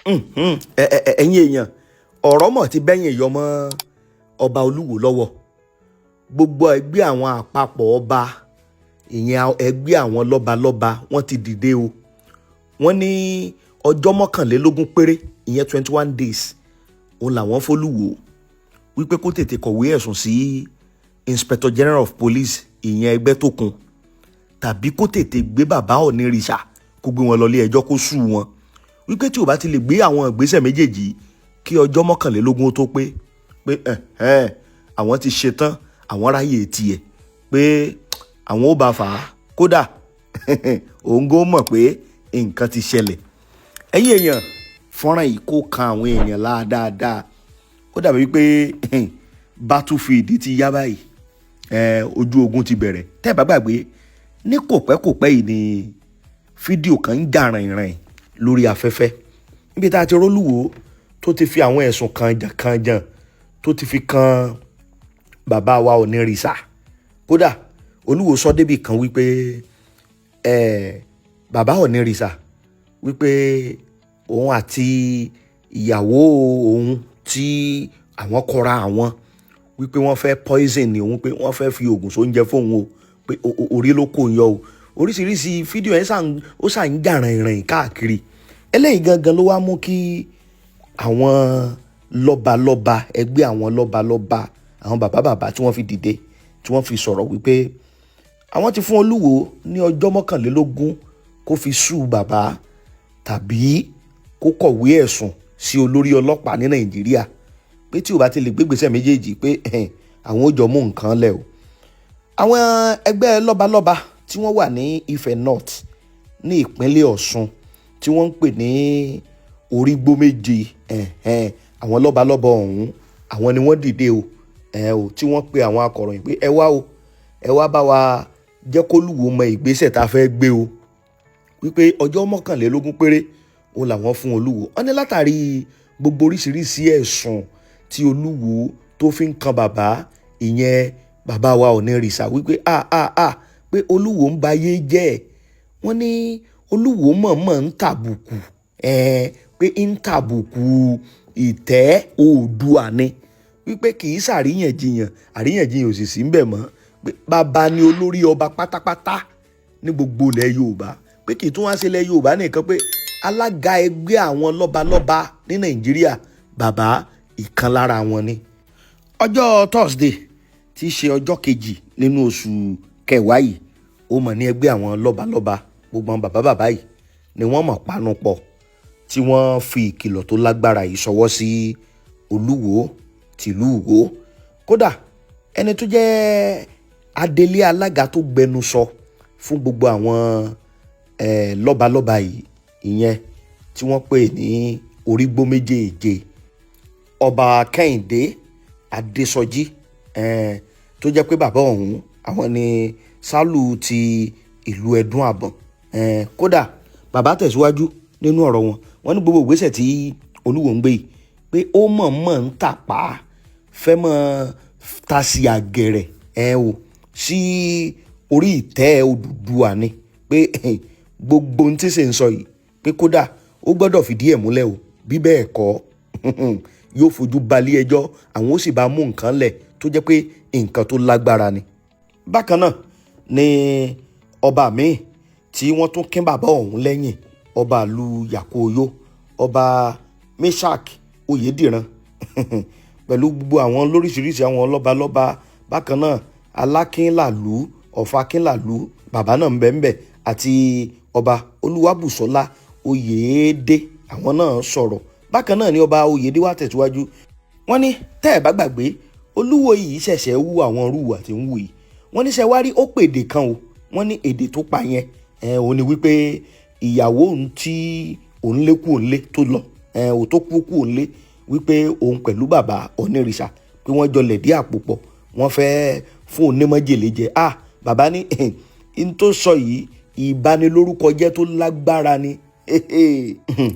ẹ̀yin èèyàn ọ̀rọ̀ mọ̀ ti bẹ́yìn yọmọ ọba Olúwo lọ́wọ́ gbogbo ẹgbẹ́ àwọn àpapọ̀ ọba ìyẹn ẹgbẹ́ àwọn lọ́balọ́ba wọ́n ti dìde o wọ́n ní ọjọ́ 21 péré ìyẹn 21 days òun làwọn f'Olúwo wípé kó tètè kọ̀wé ẹ̀sùn sí Inspector General of Police ìyẹn Ẹgbẹ́tókun tàbí kó tètè gbé bàbá Onírìṣà kó gbé wọn lọ ilé ẹjọ́ kó sù wọn wípé tí ò bá ti lè gbé àwọn ìgbésẹ̀ méjèèjì kí ọjọ́ 21 tó pé àwọn ti ṣetán àwọn ráyè tiẹ̀ pé àwọn ò bá fà á kódà òun gó mọ̀ pé nǹkan ti ṣẹlẹ̀ ẹ̀yin èèyàn fọ́nrán yìí kó kan àwọn èèyàn láàdáadáa ó dàbí wípé battlefield ti yá báyìí ojú ogun ti bẹ̀rẹ̀ tẹ́ ẹ bá gbàgbé ní kòpẹ́kòpẹ́ yìí ni fídíò kan ń jà rìnrìn lórí afẹ́fẹ́ níbi tá a ti rólúwo tó ti fi àwọn ẹ̀sùn kànjàn tó ti fi kan bàbá wa Onírìṣà kódà Olúwo sọ débì kan wípé bàbá Onírìṣà wípé òun àti ìyàwó òun tí àwọn kọra àwọn wípé wọ́n fẹ́ poison ni òun pé wọ́n fẹ́ fi oògùn sóúnjẹ fóun o pé orí ló kò yọ o oríṣiríṣi fídíò yẹn ó ṣà ń jà rìnrìn káàkiri eléyìí gangan ló wá mú kí àwọn lọ́balọ́ba ẹgbẹ́ àwọn lọ́balọ́ba àwọn bàbá tí wọ́n fi dìde tí wọ́n fi sọ̀rọ̀ wípé àwọn ti fún Olúwo ní ọjọ́ 21 kó fi sú bàbá tàbí kó kọ̀wé ẹ̀sùn sí olórí ọlọ́pàá ní Nàìjíríà pé tí ò bá ti lè gbégbèsè méjèèjì pé àwọn ò jọ mú nǹkan lẹ̀ o. àwọn ẹgbẹ́ lọ́balọ́ba tí wọ́n wà ní Ifẹ̀ North ní ìpínlẹ̀ Ọ̀ṣun tí wọ́n ń pè ní Orígbó méje àwọn lọ́balọ́ba ọ̀hún àwọn ni wọ́n dìde o tí wọ́n pe àwọn akọ̀ròyìn pé ẹ wá bá wa jẹ́ k'Olúwo mọ ìgbésẹ̀ tá a fẹ́ gbé o wípé ọjọ́ 21 péré òun làwọn fún Olúwo wọ́n ní látàrí gbogbo oríṣiríṣi ẹ̀sùn tí Olúwo tó fi ń kan bàbá ìyẹn bàbá wa Onírìṣà wípé pé Olúwo ń bayé jẹ́ wọ́n ní Olúwo mọ̀ọ́mọ̀ ń tàbùkù pé ń tàbùkù ìtẹ́ Oòduà ni wípé kì í àríyànjiyàn ò sì sí ń bẹ̀ mọ́ pé bàbá ni olórí ọba pátápátá ní gbogbo ilẹ̀ Yorùbá pé kì í tún wá sí ilẹ̀ Yorùbá nìkan pé alága ẹgbẹ́ àwọn lọ́balọ́ba ní Nàìjíríà bàbá ìkan lára wọn ni. ọjọ́ Thursday tí í ṣe ọjọ́ kejì nínú oṣù kẹwàá yìí ó mọ̀ ní ẹgbẹ́ àwọn lọ́balọ́ba gbogbo àwọn bàbá yìí ni wọ́n mọ̀ panu pọ̀ tí wọ́n fi ìkìlọ̀ tó lágbára yìí ṣọwọ́ sí Olúwo tìlú Ìwó kódà ẹni tó jẹ́ adelé alága tó gbẹnusọ fún gbogbo àwọn lọ́balọ́ba yìí ìyẹn tí wọ́n pè ní Orígbó méjèèje ọba Kẹ́hìndé Adésọjí tó jẹ́ pé bàbá ọ̀hún àwọn ni sálù ti ìlú Ẹdùn Àbọ̀n kódà bàbá tẹ̀síwájú nínú ọ̀rọ̀ wọn ní gbogbo ìgbésẹ̀ tí Olúwo ń gbé yìí pé ó mọ̀ọ́mọ̀ ń tàpá fẹ́ mọ́ ta sí àgẹ̀rẹ̀ sí orí ìtẹ́ Odùduwà ni pé gbogbo ohun tí ṣe ń sọ yìí pé kódà ó gbọ́dọ̀ fìdí ẹ̀ múlẹ̀ o bí bẹ́ẹ̀ kọ́ yóò fojú balẹ̀ ẹjọ́ àwọn ó sì bá mú nǹkan lẹ̀ tó jẹ́ pé nǹkan tó lágbára ni. bákan náà ni ọba míì tí wọ́n tún kín bàbá ọ̀hún lẹ́yìn ọba ìlú Yàkóyó ọba Meshak Oyèdìran pẹ̀lú gbogbo àwọn lóríṣiríṣi àwọn lọ́balọ́ba bákan náà Alákínlàlú Ọ̀fàkínlàlú bàbá náà ń bẹ àti ọba Olúwàbùsọ́lá Oyèdé àwọn náà sọ̀rọ̀ bákan náà ni ọba Oyèdé wá tẹ̀síwájú wọ́n ní tẹ́ ẹ̀ bá gbàgbé Olúwo yìí ṣẹ̀ṣẹ̀ wú àwọn rúwà tí ń wù yìí wọ́n ní ṣe wá rí ó pèdè kan o wọ́n ní èdè tó pa yẹn òun ni wípé ìyàwó òun tí òun lé kú òun lé tó lọ ò tó kú òun lé wípé òun pẹ̀lú bàbá Onírìṣà pé wọ́n jọ lẹ̀dí àpò pọ̀ wọ́n fẹ́ fún òun ní májèlé jẹ bàbá ní n tó sọ yìí ìbanilórúkọ jẹ́ tó lágbára ni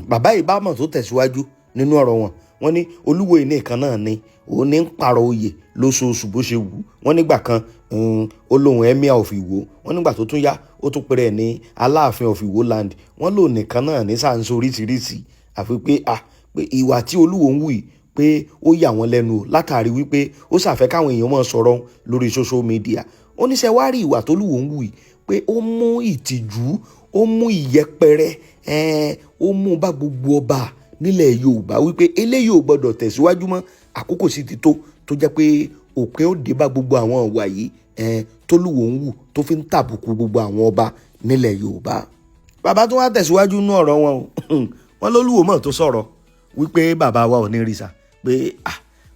bàbá ìbámọ̀ tó tẹ̀síwájú nínú ọ̀rọ̀ wọ́n ní Olúwo yìí nìkan náà ni òun ní ń pààrọ̀ oyè lóṣooṣù bó ṣe wù wọ́n nígbà kan ó lóun Emir of Ìwó wọ́n nígbà tó tún yá ó tún pèrè ní Aláàfin of Ìwó land wọ́n lóun nìkan náà ní sàǹsó oríṣiríṣi àfi pé pé ìwà tí Olúwo ń wù yìí pé ó yà wọ́n lẹ́nu o látàrí wípé ó ṣàfẹ́ káwọn èèyàn máa sọ̀rọ̀ lórí social media. Ó ní ṣe wá rí ìwà tó Olúwo ń wù yìí pé ó mú ìtìjú, ó mú ìyẹpẹrẹ, ó mú bá gbogbo ọba nílẹ̀ Yorùbá wípé eléyìí ò gbọdọ̀ tẹ̀síwájú mọ́, àkókò sì ti tó jẹ́ pé òpin ó dé bá gbogbo àwọn ìwà yìí t'Olúwo ń wù tó fi ń tàbùkù gbogbo àwọn ọba nílẹ̀ Yorùbá. Bàbá tó wá tẹ̀síwájú nú ọ̀rọ̀ wọn o wọ́n l'Olúwo mọ̀ tó sọ̀rọ̀ wípé bàbá wa Ọ̀nìrìṣà pé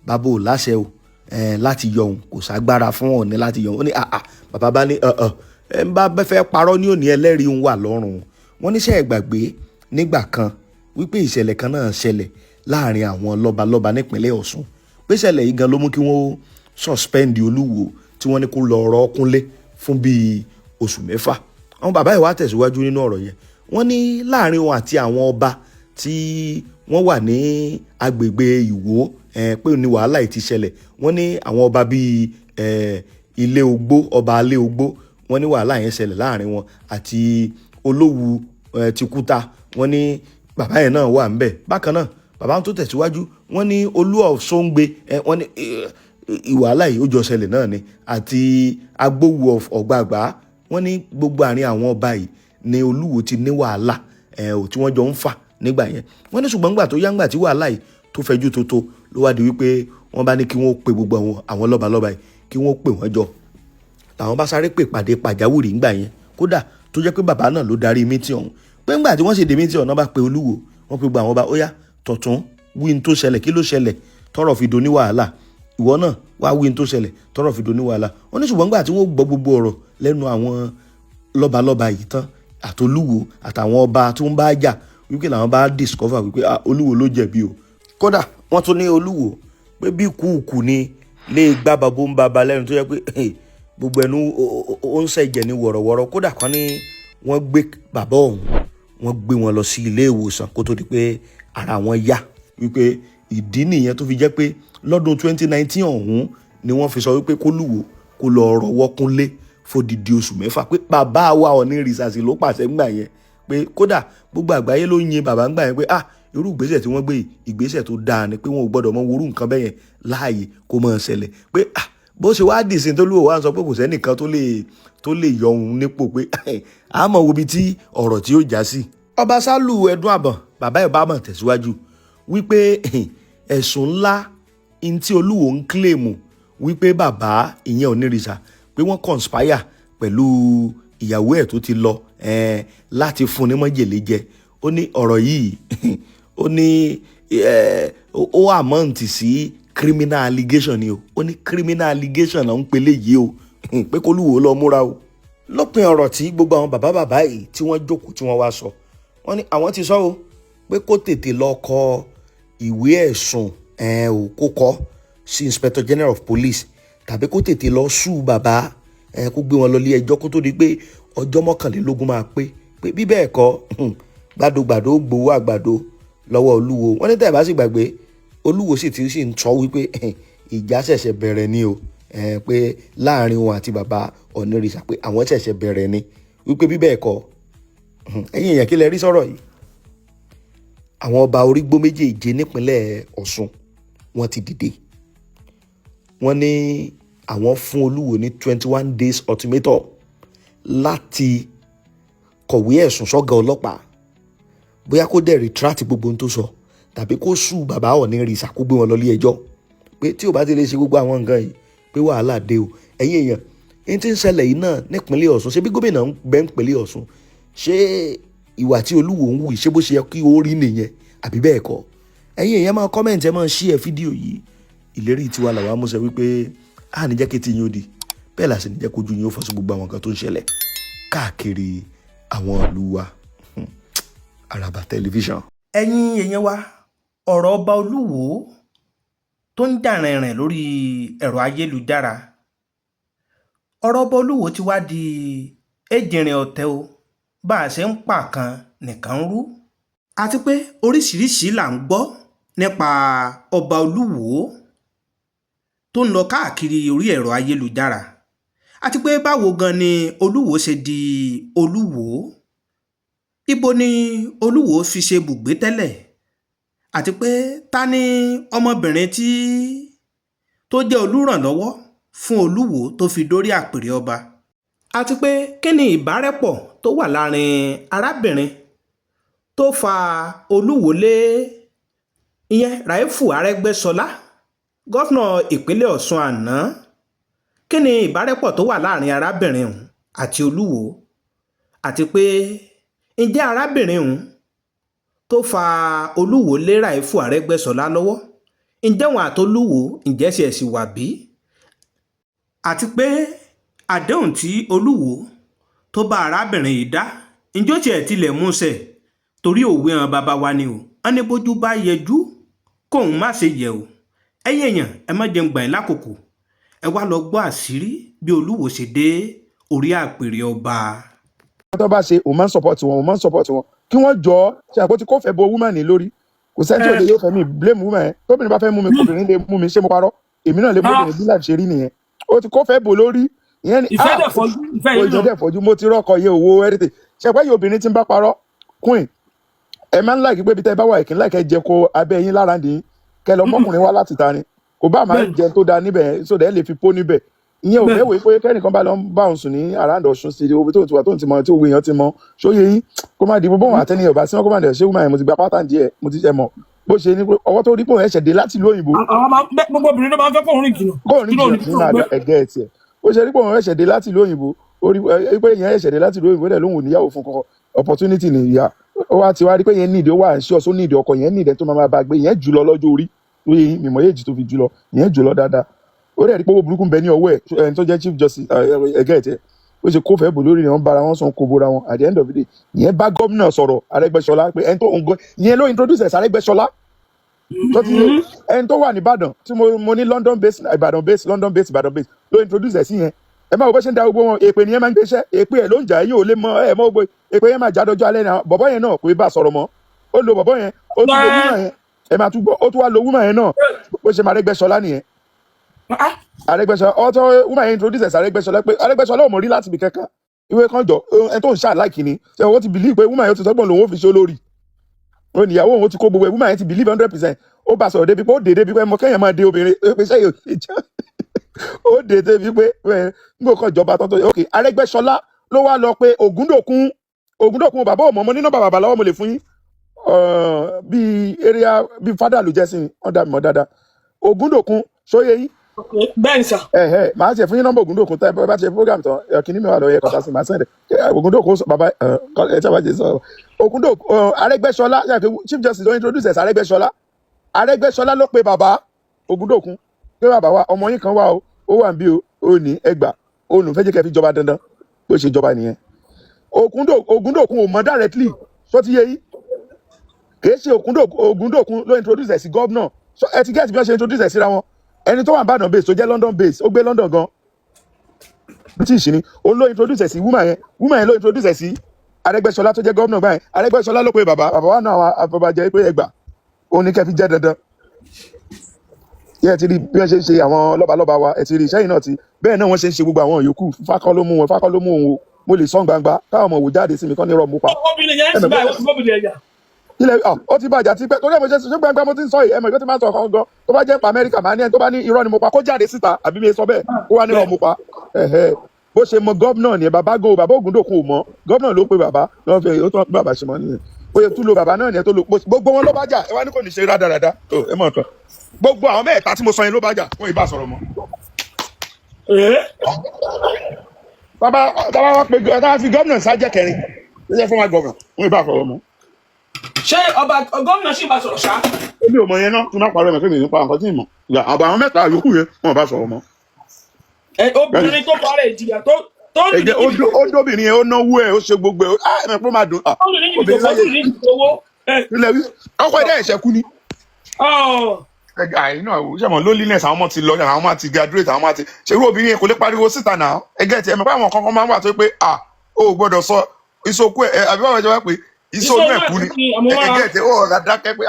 bàbá ò láṣẹ o láti yọ òun, kò ságbára fún Ọ̀ọ̀ni láti yọ òun. Ó ní bàbá bá ní bá fẹ́ parọ́ ní òní ẹlẹ́rìí ń wà lọ́rùn. Wọ́n níṣẹ́ ìgbàgbé nígbà kan wípé ìṣẹ̀lẹ̀ kan náà ṣẹlẹ̀ láàrin àwọn lọ́balọ́ba nípínlẹ̀ Ọ̀ṣun pé ìṣẹ̀lẹ̀ yìí gan ló mú kí wọ́n suspend Olúwo tí wọ́n ní kó lọ rọ́ Kúnlé fún bíi oṣù 6. Àwọn bàbá yìí wá tẹ̀síwájú nínú ọ̀rọ̀ yẹn. Wọ́n ní láàrin wọn àti àwọn ọba tí wọ́n wà ní agbègbè Ìwó pé ní wàhálà yìí ti ṣẹlẹ̀. Wọ́n ní àwọn ọba bíi Ilé Ogbó, ọba Ilé Ogbó, wọ́n ní wàhálà yẹn ṣẹlẹ̀ láàrin wọn àti Olówu ti Kúta. Wọ́n ní bàbá yẹn náà wà ńbẹ̀. Bákan náà bàbá tó tẹ̀síwájú wọ́n ní Olú of Songbe, wọ́n ní ìwàhálà yìí ó jọ ṣẹlẹ̀ náà ni àti Agbówu of Ọ̀gbàgbà. Wọ́n ní gbogbo àárín àwọn ọba yìí ni Olúwo ti ní wàhálà tí wọ́n jọ ń fà nígbà yẹn. Wọ́n ní ṣùgbọ́n ńgbà tó yá, ńgbà tí wàhálà yìí tó fẹjú tótó ló wá di wípé wọ́n bá ní kí wọ́n pe gbogbo àwọn lọ́balọ́ba yìí kí wọ́n pè wọ́n jọ. Làwọn bá sáré pè pàdé pàjáwìrì ńgbà yẹn, kódà tó jẹ́ pé bàbá náà ló darí mítìn ọ̀hún. Pé ńgbà tí wọ́n ṣe dé mítìn ọ̀hún náà bá pe Olúwo, wọ́n pe gbogbo àwọn ọba, ó yá Tọ̀tún wí ní tó ṣẹlẹ̀, kí ló ṣẹlẹ̀ tọ́rọ̀ fi doni wàhálà, ìwọ náà wá wí ní tó ṣẹlẹ̀ tọ́rọ̀ fi doni wàhálà. Wọ́n ní ṣùgbọ́n ńgbà tí wọ́n gbọ́ gbogbo ọ̀rọ̀ lẹ́nu àwọn lọ́balọ́ba yìí tán àtolúwo àtàwọn ọba tó ń bá jà wípé làwọn bá discover wípé Olúwo ló jẹ̀bi o. Kódà wọ́n tún ní Olúwo pé bí kùkù ni lè gbá babó ń baba lẹ́nu tó yẹ pé gbogbo ẹnu ó ń ṣẹ̀jẹ̀ ní wọ̀rọ̀wọ̀rọ̀. Kódà kan ní wọ́n gbé bàbá ọ̀hún, wọ́n gbé wọn lọ sí ilé ìwòsàn kó tó di pé ara wọn yá, wípé ìdí nìyẹn tó fi jẹ́ pé lọ́dún 2019 ọ̀hún ni wọ́n fi sọ wípé k'Olúwo kó lọ rọ́wọ́ Kúnlé fódìdí oṣù 6 pé bàbá wa Ọ̀nìrìṣà sì ló pàṣẹ ńgbà yẹn pé kódà gbogbo àgbáyé ló yin bàbá ńgbà yẹn pé irú ìgbésẹ̀ tí wọ́n gbé ìgbésẹ̀ tó dáa ni pé wọn ò gbọ́dọ̀ mọ worú nǹkan bẹ́yẹn láàyè kó máa ṣẹlẹ̀ pé bó ṣe wá dìsín tó Olúwo wá sọ pé kò sẹ́nìkan tó lè yọ òun nípò pé àmọ́ wo ibi tí ọ̀rọ̀ tí ó já sí. Ọba Sálù Ẹdùn Àbọ̀n bàbá ìbámọ̀ tẹ̀síwájú wípé ẹ̀sùn ńlá in tí Olúwo ń kílèmù wípé bàbá ìyẹn Ọ̀nìrìṣà pé wọ́n conspire pẹ̀lú ìyàwó ẹ̀ tó ti lọ láti fún ní májèlé jẹ. Ó ní ọ̀rọ̀ yìí ó ní ó amount sí criminal allegation ni o. Ó ní criminal allegation náà ń pelé yìí o pé k'Olúwo lọ múra o. Lópin ọ̀rọ̀ tí gbogbo àwọn bàbá yìí tí wọ́n jókòó tí wọ́n wá sọ, wọ́n ní àwọn ti sọ o pé kó tètè lọ kọ ìwé ẹ̀sùn kó kọ sí Inspector General of Police tàbí kó tètè lọ sùn bàbá kó gbé wọn lọ ilé ẹjọ́ kó tó di pé ọjọ́ 21 máa pé bí bẹ́ẹ̀ kọ́ gbàdógbàdó gbowó àgbàdo lọ́wọ́ Olúwo. Wọ́n ní tẹ́ ẹ bá sì gbàgbé Olúwo sì ń sọ wípé ìjà ṣẹ̀ṣẹ̀ bẹ̀rẹ̀ ni o pé láàrin wọn àti bàbá Ọ̀nìrìṣà pé àwọn ṣẹ̀ṣẹ̀ bẹ̀rẹ̀ ni wípé bí bẹ́ẹ̀ kọ́ ẹ̀yin èèyàn kí lẹ rí sọ̀rọ̀ yìí. Àwọn ọba orígbó méjèèje nípínlẹ̀ Ọ̀ṣun wọ́n ti dìde. Wọ́n ní àwọn fún Olúwo ní 21 days ultimatum láti kọ̀wé ẹ̀sùn sọ́gà ọlọ́pàá bóyá kó dẹ̀ retract gbogbo ohun tó sọ tàbí kó sùn bàbá Ọ̀nìrìṣà kó gbé wọn lọ ilé ẹjọ́ pé tí ò bá ti lè ṣe gbogbo àwọn nǹkan yìí pé wàhálà dé o. Ẹ̀yin èèyàn ẹni tí ń ṣẹlẹ̀ yìí náà nípínlẹ̀ Ọ̀ṣun ṣe bí gómìnà ń bẹ nípínlẹ̀ Ọ̀ṣun ṣé ìwà tí Olúwo ń wù ṣé bó ṣe yẹ kí ó rí nìyẹn àbí bẹ́ẹ̀ kọ́. Ẹ̀yin èèyàn máa comment, ẹ máa share fídíò yìí. Ìlérí tiwa làwa mú ṣẹ wípé ní jẹ́ kí tí yín ó di bẹ́ẹ̀ là sì ní jẹ́ kójú yín ó fọ́ sí gbogbo àwọn nǹkan tó ń ṣẹlẹ̀ káàkiri àwọn ìlú wa. Àràbà tẹlifíṣàn. Ẹ̀yin èèyàn wa, ọ̀rọ̀ ọba Olúwo tó ń jà rìnrìn lórí ẹ̀rọ ayélujára, ọ̀rọ̀ ọba Olúwo ti wá di èjìrìn ọ̀tẹ̀ o. Bá a ṣe ń pa kan nìkan ń rú, àti pé oríṣiríṣi là ń gbọ́ nípa ọba Olúwo tó ń lọ káàkiri orí ẹ̀rọ ayélujára, àti pé báwo gan ni Olúwo ṣe di Olúwo, ibo ni Olúwo fi ṣe bùgbé tẹ́lẹ̀, àti pé ta ni ọmọbìnrin tó jẹ́ olùrànlọ́wọ́ fún Olúwo tó fi dórí àpèrè ọba, àti pé kí ni ìbárẹ́pọ̀ tó wà láàrin arábìnrin tó fa Olúwo lé ìyẹn Ràífù Arẹ́gbẹ́ṣọlá gọ́fúnà ìpínlẹ̀ Ọ̀ṣun àná. Kí ni ìbárẹ́pọ̀ tó wà láàrin arábìnrin ọ̀hún àti Olúwo, àti pé ǹjẹ́ arábìnrin ọ̀hún tó fa Olúwo lé Ràífù Arẹ́gbẹ́ṣọlá lọ́wọ́, ǹjẹ́ wọn àti Olúwo ǹjẹ́ ṣe ẹ̀sìn wà bí? Àti pé àdéhùn tí Olúwo tó bá arábìnrin yìí dá, ǹjẹ́ ó tiẹ̀ tilẹ̀ múṣẹ? Torí òwe hàn bàbá wa ni o, wọ́n ní bójú bá yẹjú kóun má ṣe yẹ̀ o. Ẹ̀yin èèyàn, ẹ má jẹun gbà yín lákòókò, ẹ wá lọ gbọ́ àṣírí bí Olúwo ṣe dé orí àpèrè ọba. tó bá ṣe òun máa ń support wọn kí wọ́n jọ ṣe àpótí kó fẹ́ bo woman ní lórí, kò sẹ́ni tí ò lè yóò fẹ́ mi blame woman yẹn. Tóbìnrin bá fẹ́ mú mi kóbìnrin lè mú mi, ṣé mo parọ́? Èmi náà lè mú obìnrin bí life ṣe rí nìyẹn. Ó ti kó fẹ́ bo lórí ìyẹn ni ìfẹ́ dẹ̀ fọ́jú, ìfẹ́ yìí ìjọ dẹ̀ fọ́jú. Mo ti rọ́kọ̀ yẹ owó everything. Ṣe pé yìí obìnrin tí ń bá parọ́ queen ẹ máa ń láìkí pé bí tẹ́ bá wà ìkín láìkẹ́ jẹ kó abẹ́ yín lára dì kẹ lọ mọ́kùnrin wá láti ta ni, kò bá máa jẹ tó da níbẹ̀ so dẹ̀ lè fi pó níbẹ̀. Ìyẹn ò fẹ́ wò pé kẹ́nìkan bá lọ bá òun sùn ní àràǹdà Ọ̀ṣun sí ibi tó ti wà tó ń ti mọ tí òwe èèyàn ti mọ ṣóyè yín kó má dìbò bóun àtẹni ọba sí wọn kó má dẹ̀ ṣé wúmọ̀ yẹn mo ti gba pátá díẹ̀ mo ti jẹ mọ̀ bó ṣe ní pé ọwọ́ tó rí pé òun ẹ̀ṣẹ̀ dé láti ìlú òyìnbó. gbogbo obìnrin ló máa ń fẹ́ kóun rìn jìnnà. kóun rìn jìnnà nínú àgbà ẹ̀gẹ́ ẹ̀ tiẹ̀ ó ṣe rí pé òun ẹ̀ṣẹ̀ dé láti ìlú òyìnbó orí pé yẹn ẹ̀ṣẹ̀ dé láti ìlú òyìnbó dẹ̀ lóhùn níyàwó fún kọ́kọ́ opportunity ni ìyá ó wá ti wá rí pé yẹn nídìí ó wà ṣí ọ̀ṣun nídìí ọkọ yẹn nídìí tó máa bá gbé yẹn jùlọ lọ́jọ́ orí lóye mímọ́ èjì tó fi jùlọ yẹn jùlọ dáadáa ó rẹ̀ rí pé owó burúkú ń bẹ ní ọwọ́ ẹ̀ ẹni tó jẹ́ chief justice ẹ̀gẹ́ ẹ̀ tẹ̀ ó ṣe kó fẹ́ bò lórí ni wọ́n bára wọn sàn kó bóra wọn at the end of the day yẹn bá gómìnà sọ̀rọ̀ Arẹ́gbẹ́ṣọlá pé ẹni tó ń gan yẹn ló introduce ẹ̀ Arẹ́gbẹ́ṣọlá tó ti yẹ ẹni tó wà ní Ìbàdàn tí mo ní London based Ìbàdàn based London based Ìbàdàn based ló introduce ẹ̀ sí yẹn ẹ máa wò bó ṣe ń da gbogbo wọn èpè nìyẹn máa ń gbéṣẹ́ èpè ẹ̀ ló ń jà ẹ̀yìn ò lè mọ ẹ̀ mọ́ gbogbo èpè yẹn máa jádọ́jọ́ alẹ́ náà bọ̀bọ́ yẹn náà kò í bá sọ̀rọ̀ mọ́ ó lo bọ̀bọ́ yẹn ó tún lo wúmà yẹn ẹ máa tún gbọ́ ó tún wá lo wúmà yẹn náà bó ṣe máa Arẹ́gbẹ́ṣọlá nìyẹn Arẹ́gbẹ́ṣọlá ọtọ wúmà yẹn introduce ẹ̀ Arẹ́gbẹ́ṣọlá pé Arẹ́gbẹ́ṣọlá ò mọ̀ rí láti ibi kankan ìwé kan jọ ẹ tó ń ṣáà láìkì ni ṣe owó ti believe pé wúmà yẹn ti sọ́gbọ̀n lòun ó fi ṣe olórí ó níyàwó òun ti kó gbogbo ẹ̀ wúmà yẹn ti believe 100% ó bá sọ̀rọ̀ débi pé ó dé débi pé mo kẹ́yìn máa dé obìnrin pé ṣé yóò ṣe jẹ́ ó dé débi pé nígbà kan ìjọba tó ok Arẹ́gbẹ́ṣọlá ló wá lọ pé Ògúndòkun bàbá ò mọ̀ mo ní nọ́mbà bàbá lọ́wọ́ mo lè fún yín bíi area bíi fada ló jẹ́ sí wọ́n dà mí mọ́ dáadáa Ògúndòkun ṣóyè yín. bẹ́ẹ̀ni sà. màá ṣe fún yín nọ́mbà Ògúndòkun tẹ́ ẹ bá ṣe program tán kìíní mi wà lọ yẹ kọta sí màá sẹ́ndẹ̀ Ògúndòkun bàbá ẹ tí a bá ṣe sọ Ògúndòkun Arẹ́gbẹ́ṣọlá chief justice ló introduce ẹ̀ Arẹ́gbẹ́ṣọlá ló pe bàbá Ògúndòkun pé bàbá wa ọmọ yín kan wà ó wà ń bí ó ní ẹgbà olùfẹ́ jẹ́ kẹ́ fi jọba dandan bó ṣe jọba nìyẹn Ògúndòkun ò mọ̀ directly sọ ti yé yín kìí ṣe Ògúndòkun ló introduce ẹ̀ sí gọ́vnà ẹ ti gẹ́ẹ̀tì bí wọ́n ṣe introduce ẹ̀ síra wọn ẹni tó wà Ìbàdàn base tó jẹ́ London base ó gbé London gan British ni ó ló introduce ẹ̀ sí woman yẹn ló introduce ẹ̀ sí Arẹ́gbẹ́ṣọlá tó jẹ́ gọ́vnà gbà yẹn Arẹ́gbẹ́ṣọlá ló pe bàbá wa náà àwọn afọbajẹ pé ẹgbà òun ní kẹ́ fi jẹ́ dandan yẹ ti rí bí wọ́n ṣe ń ṣe àwọn lọ́balọ́ba wa ẹ ti rí iṣẹ́ yìí náà ti bẹ́ẹ̀ náà wọ́n ṣe ń ṣe gbogbo àwọn yòókù fákọ́ ló mú òun o mo lè sọ́n gbangba káwọn ọmọ wò jáde sí mi kán ní rọ̀ mú pa. ilẹ̀ ó ti bàjá tí pẹ́ torí ẹ̀ mo ṣe ṣe gbangba mo ti ń sọ yìí ẹ̀ mọ̀ ìgbẹ́ tí máa ń sọ ọ̀kan gan tó bá jẹ́ pa Amẹ́ríkà máa ní ẹni tó bá ní irọ́ ni mo pa kó jáde síta àbí mi sọ bẹ́ẹ̀ kó wá ní rọ̀ mú pa bó ṣe mọ gọ́vnà ni bàbá Ògúndòkun ò mọ̀ gọ́vnà ló pe bàbá lọ́wọ́ fẹ́ ó tán bàbá ṣe mọ́ nìyẹn bóyá tún lo bàbá náà ni ẹ tó lo gbogbo wọn ló bá jà ẹ wá ní kò ní ṣe rádaràda ẹ mọ̀ nǹkan gbogbo àwọn mẹ́ta tí mo sọ yẹn ló bá jà wọ́n ì bá sọ̀rọ̀ mọ́. Bàbá wa pe táwa fi gómìnà sájẹ́ kẹrin ló jẹ́ fọ́nmà gómìnà wọ́n ì bá sọ̀rọ̀ mọ́. ṣé ọba gómìnà sì bá sọ̀rọ̀ ṣá. èmi ò mọ yẹn náà tún náà parọ́ ẹ̀mọ́ pé mi ò ní pa nǹkan tí ì mọ̀ àbọ̀ àwọn mẹ́ta yòókù yẹn wọ́n bá sọ̀rọ̀ mọ́. obìnrin tó parẹ́ ìjìyà tó ó dóbìnrin yẹn ó náwó ẹ̀ ó ṣe gbogbo ẹ̀ ẹ̀mẹ̀ pé ó máa dùn. ọkọ ẹ̀dá ẹ̀ṣẹ̀ kú ni. àìní náà ṣe mọ̀ loneliness àwọn ọmọ ti lọ àwọn ọmọ ti graduate àwọn ọmọ ti ṣerú obìnrin yẹn kò lè pariwo síta náà ẹgẹ́ ti ẹ̀mẹ̀ pé àwọn kankan máa ń wà tó pé ó gbọ́dọ̀ sọ ìsokú ẹ̀ àbí báwo ẹ jẹ́ wá pé ìsonú ẹ̀ kú ni ẹgẹ́ ti ó ọ̀rọ̀ dákẹ́ pé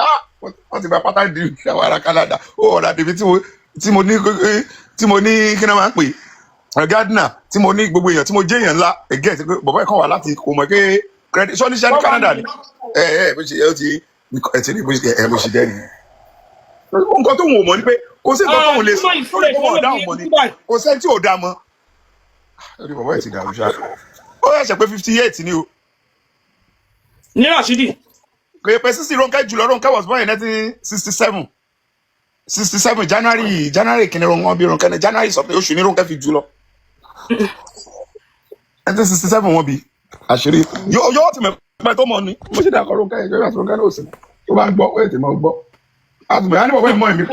wọ́n ti gba pátá di àwọn ará Canada ó ọ̀rọ̀ àdèbí tí mo ní kí náà máa ń pè gardener tí mo ní gbogbo èèyàn tí mo jẹ́ èèyàn ńlá ẹgẹ́ ti pé bọ̀bọ́ ẹ̀kan wà láti kò mọ̀ pé credit sọ níṣẹ́ ní Canada ni bó ṣe yẹ ó ti ẹ ti rí bó ṣe dẹ́ nìyẹn. Nǹkan tó wù mọ́ ni pé kò sí nǹkan tó wù lè sọ lórí kó wọ́n dáhùn mọ́ ni kò sẹ́ni tí ò dá mọ́. Lórí bàbá ẹ̀ ti dàrú ṣáà. Ó yẹ̀ṣẹ̀ pé 58 ni o. ní Rashidi. Kò yẹ pé 60 Ronke jùlọ. Ronke was born in 1967. 67 January kìíní wọn bí Ronke ní January sọ pé oṣù ní Ronke fi jùlọ. 1967 wọn bí àṣírí yóò ti mẹ́pẹ́ tó mọ̀ ni. Mo ṣe dàkọ̀ Ronke yẹn yóò àti Ronke náà sì tó bá gbọ́ ó yẹ tèmi gbọ́. Àtùmọ̀ yá ni bàbá ìmọ̀ èmi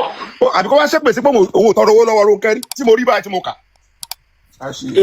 àbíkọ́ wá ṣépè sí pé òun ò tọrọ owó lọ́wọ́ Ronke rí tí mo rí báyìí tí mo kà. Àṣírí.